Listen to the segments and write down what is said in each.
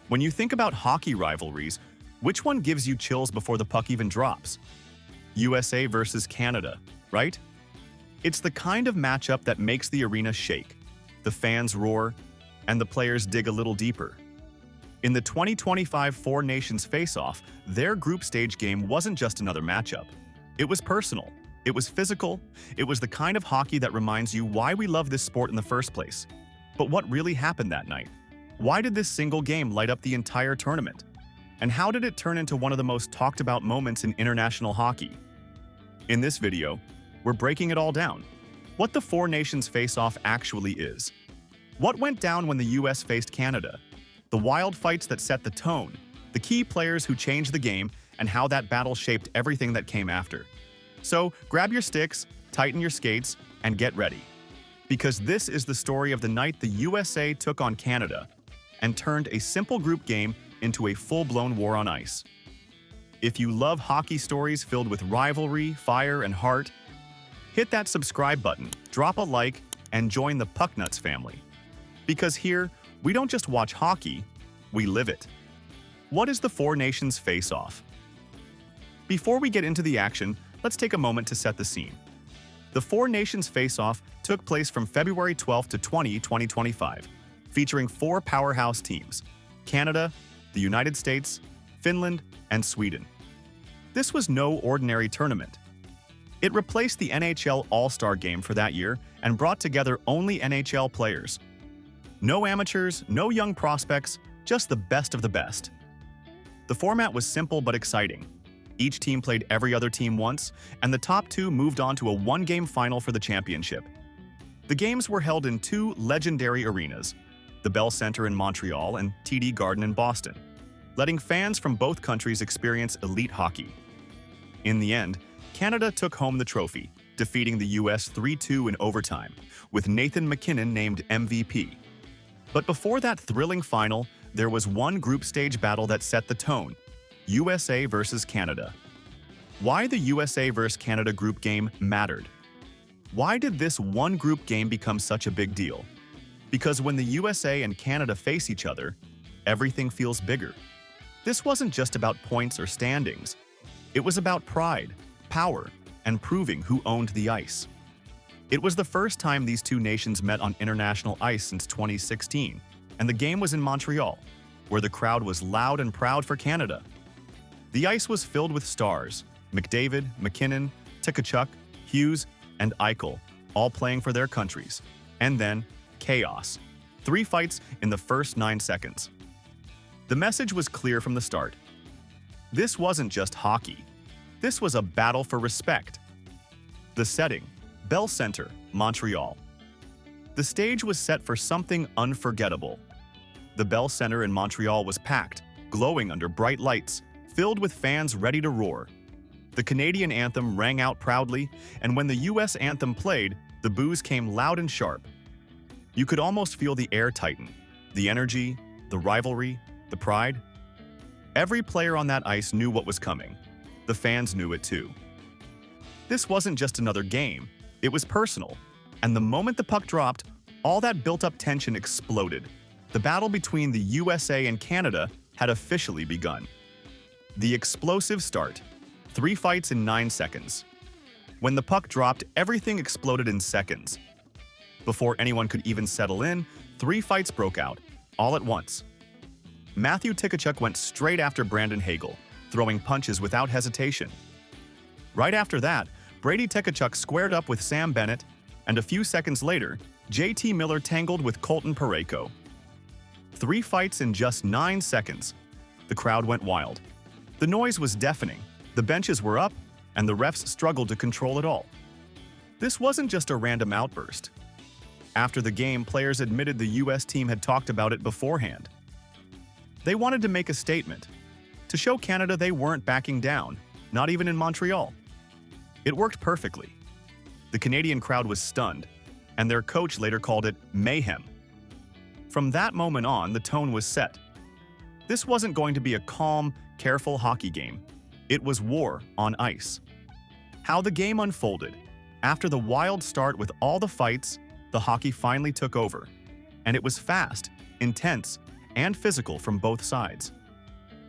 When you think about hockey rivalries, which one gives you chills before the puck even drops? USA versus Canada, right? It's the kind of matchup that makes the arena shake, the fans roar, and the players dig a little deeper. In the 2025 Four Nations Face-Off, their group stage game wasn't just another matchup. It was personal, it was physical, it was the kind of hockey that reminds you why we love this sport in the first place. But what really happened that night? Why did this single game light up the entire tournament? And how did it turn into one of the most talked about moments in international hockey? In this video, we're breaking it all down. What the Four Nations Face-Off actually is. What went down when the US faced Canada? The wild fights that set the tone, the key players who changed the game, and how that battle shaped everything that came after. So grab your sticks, tighten your skates, and get ready. Because this is the story of the night the USA took on Canada and turned a simple group game into a full-blown war on ice. If you love hockey stories filled with rivalry, fire, and heart, hit that subscribe button, drop a like, and join the Pucknuts family. Because here, we don't just watch hockey, we live it. What is the Four Nations Face-Off? Before we get into the action, let's take a moment to set the scene. The Four Nations Face-Off took place from February 12 to 20, 2025, featuring four powerhouse teams: Canada, the United States, Finland, and Sweden. This was no ordinary tournament. It replaced the NHL All-Star Game for that year and brought together only NHL players. No amateurs, no young prospects, just the best of the best. The format was simple but exciting. Each team played every other team once, and the top two moved on to a one-game final for the championship. The games were held in two legendary arenas, the Bell Centre in Montreal and TD Garden in Boston, letting fans from both countries experience elite hockey. In the end, Canada took home the trophy, defeating the US 3-2 in overtime, with Nathan MacKinnon named MVP. But before that thrilling final, there was one group stage battle that set the tone: USA versus Canada. Why the USA versus Canada group game mattered. Why did this one group game become such a big deal? Because when the USA and Canada face each other, everything feels bigger. This wasn't just about points or standings. It was about pride, power, and proving who owned the ice. It was the first time these two nations met on international ice since 2016, and the game was in Montreal, where the crowd was loud and proud for Canada. The ice was filled with stars: McDavid, McKinnon, Tkachuk, Hughes, and Eichel, all playing for their countries. And then, chaos. 3 fights in the first 9 seconds. The message was clear from the start. This wasn't just hockey. This was a battle for respect. The setting: Bell Centre, Montreal. The stage was set for something unforgettable. The Bell Centre in Montreal was packed, glowing under bright lights, filled with fans ready to roar. The Canadian anthem rang out proudly, and when the US anthem played, the boos came loud and sharp. You could almost feel the air tighten, the energy, the rivalry, the pride. Every player on that ice knew what was coming. The fans knew it too. This wasn't just another game, it was personal. And the moment the puck dropped, all that built-up tension exploded. The battle between the USA and Canada had officially begun. The explosive start: 3 fights in 9 seconds. When the puck dropped, everything exploded in seconds. Before anyone could even settle in, 3 fights broke out, all at once. Matthew Tkachuk went straight after Brandon Hagel, throwing punches without hesitation. Right after that, Brady Tkachuk squared up with Sam Bennett, and a few seconds later, JT Miller tangled with Colton Parayko. 3 fights in just 9 seconds. The crowd went wild. The noise was deafening, the benches were up, and the refs struggled to control it all. This wasn't just a random outburst. After the game, players admitted the US team had talked about it beforehand. They wanted to make a statement, to show Canada they weren't backing down, not even in Montreal. It worked perfectly. The Canadian crowd was stunned, and their coach later called it mayhem. From that moment on, the tone was set. This wasn't going to be a calm, careful hockey game. It was war on ice. How the game unfolded. After the wild start with all the fights, the hockey finally took over. And it was fast, intense, and physical from both sides.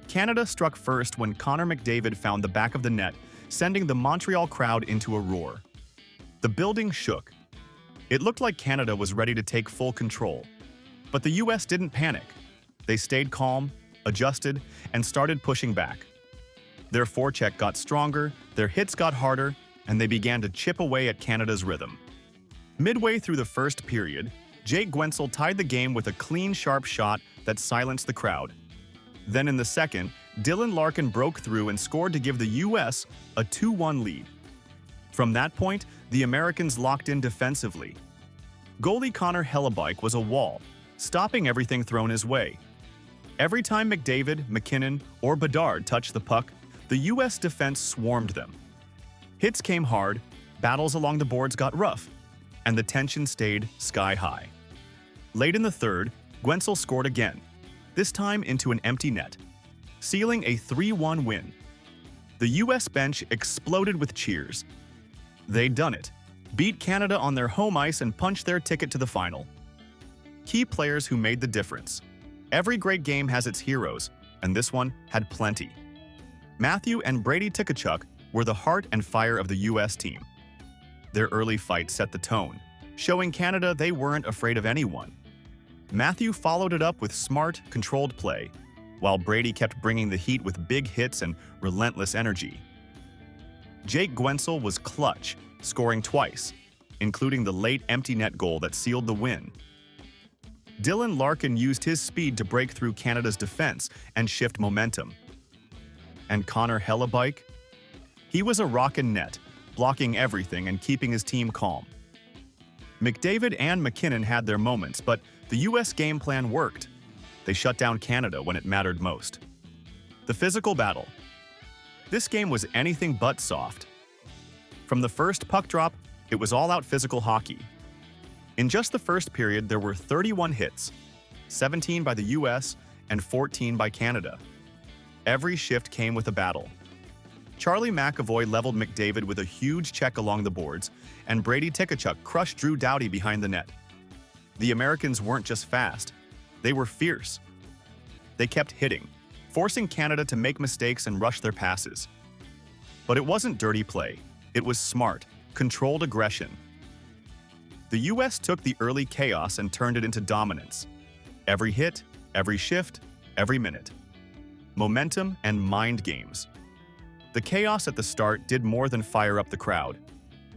Canada struck first when Connor McDavid found the back of the net, sending the Montreal crowd into a roar. The building shook. It looked like Canada was ready to take full control. But the US didn't panic. They stayed calm, adjusted, and started pushing back. Their forecheck got stronger, their hits got harder, and they began to chip away at Canada's rhythm. Midway through the first period, Jake Guentzel tied the game with a clean, sharp shot that silenced the crowd. Then in the second, Dylan Larkin broke through and scored to give the US a 2-1 lead. From that point, the Americans locked in defensively. Goalie Connor Hellebuyck was a wall, stopping everything thrown his way. Every time McDavid, McKinnon, or Bedard touched the puck, the US defense swarmed them. Hits came hard, battles along the boards got rough, and the tension stayed sky high. Late in the third, Guentzel scored again, this time into an empty net, sealing a 3-1 win. The US bench exploded with cheers. They'd done it, beat Canada on their home ice and punched their ticket to the final. Key players who made the difference. Every great game has its heroes, and this one had plenty. Matthew and Brady Tkachuk were the heart and fire of the US team. Their early fight set the tone, showing Canada they weren't afraid of anyone. Matthew followed it up with smart, controlled play, while Brady kept bringing the heat with big hits and relentless energy. Jake Guentzel was clutch, scoring twice, including the late empty net goal that sealed the win. Dylan Larkin used his speed to break through Canada's defense and shift momentum. And Connor Hellebuyck? He was a rockin' net, blocking everything and keeping his team calm. McDavid and McKinnon had their moments, but the US game plan worked. They shut down Canada when it mattered most. The physical battle. This game was anything but soft. From the first puck drop, it was all-out physical hockey. In just the first period, there were 31 hits, 17 by the US and 14 by Canada. Every shift came with a battle. Charlie McAvoy leveled McDavid with a huge check along the boards, and Brady Tkachuk crushed Drew Doughty behind the net. The Americans weren't just fast, they were fierce. They kept hitting, forcing Canada to make mistakes and rush their passes. But it wasn't dirty play, it was smart, controlled aggression. The US took the early chaos and turned it into dominance. Every hit, every shift, every minute. Momentum and mind games. The chaos at the start did more than fire up the crowd.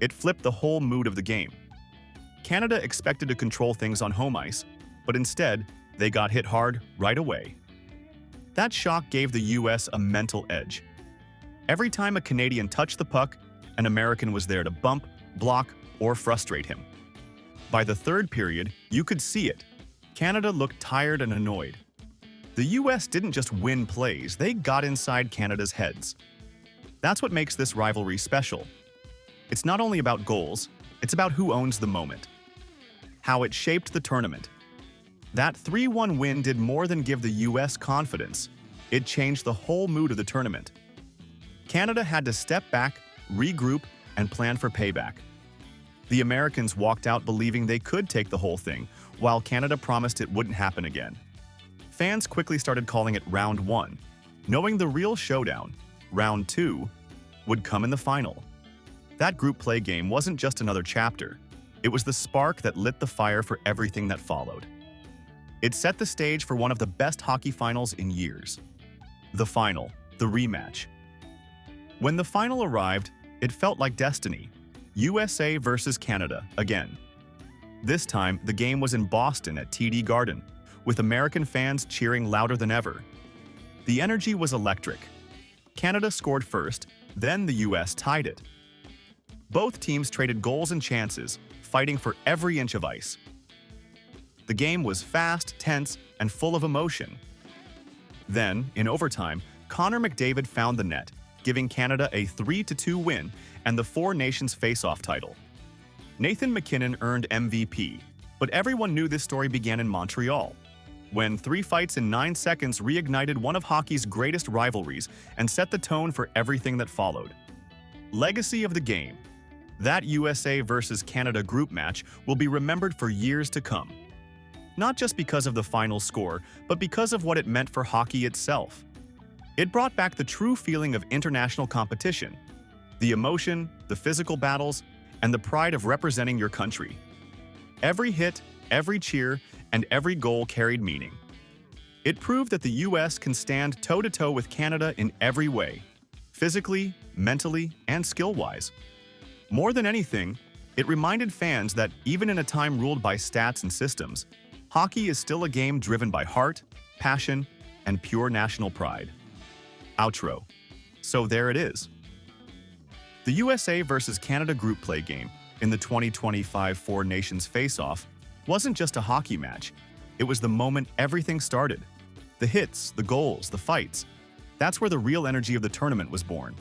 It flipped the whole mood of the game. Canada expected to control things on home ice, but instead, they got hit hard right away. That shock gave the US a mental edge. Every time a Canadian touched the puck, an American was there to bump, block, or frustrate him. By the third period, you could see it. Canada looked tired and annoyed. The US didn't just win plays, they got inside Canada's heads. That's what makes this rivalry special. It's not only about goals, it's about who owns the moment. How it shaped the tournament. That 3-1 win did more than give the US confidence. It changed the whole mood of the tournament. Canada had to step back, regroup, and plan for payback. The Americans walked out believing they could take the whole thing, while Canada promised it wouldn't happen again. Fans quickly started calling it Round 1, knowing the real showdown, Round 2, would come in the final. That group play game wasn't just another chapter. It was the spark that lit the fire for everything that followed. It set the stage for one of the best hockey finals in years. The final, the rematch. When the final arrived, it felt like destiny. USA versus Canada again. This time, the game was in Boston at TD Garden, with American fans cheering louder than ever. The energy was electric. Canada scored first, then the US tied it. Both teams traded goals and chances, fighting for every inch of ice. The game was fast, tense, and full of emotion. Then, in overtime, Connor McDavid found the net, giving Canada a 3-2 win and the Four Nations face-off title. Nathan MacKinnon earned MVP, but everyone knew this story began in Montreal, when 3 fights in 9 seconds reignited one of hockey's greatest rivalries and set the tone for everything that followed. Legacy of the game. That USA versus Canada group match will be remembered for years to come. not just because of the final score, but because of what it meant for hockey itself. It brought back the true feeling of international competition, the emotion, the physical battles, and the pride of representing your country. Every hit, every cheer, and every goal carried meaning. It proved that the US can stand toe-to-toe with Canada in every way, physically, mentally, and skill-wise. More than anything, it reminded fans that even in a time ruled by stats and systems, hockey is still a game driven by heart, passion, and pure national pride. Outro. So there it is. The USA versus Canada group play game in the 2025 Four Nations Face-Off wasn't just a hockey match. It was the moment everything started. The hits, the goals, the fights. That's where the real energy of the tournament was born.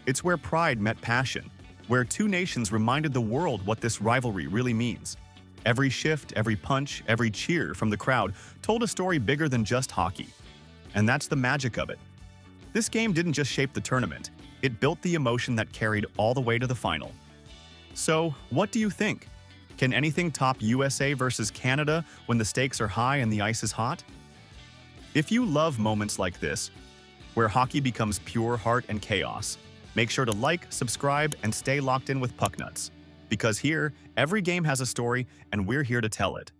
It's where pride met passion, where two nations reminded the world what this rivalry really means. Every shift, every punch, every cheer from the crowd told a story bigger than just hockey. And that's the magic of it. This game didn't just shape the tournament, it built the emotion that carried all the way to the final. So, what do you think? Can anything top USA versus Canada when the stakes are high and the ice is hot? If you love moments like this, where hockey becomes pure heart and chaos, make sure to like, subscribe, and stay locked in with Pucknuts. Because here, every game has a story, and we're here to tell it.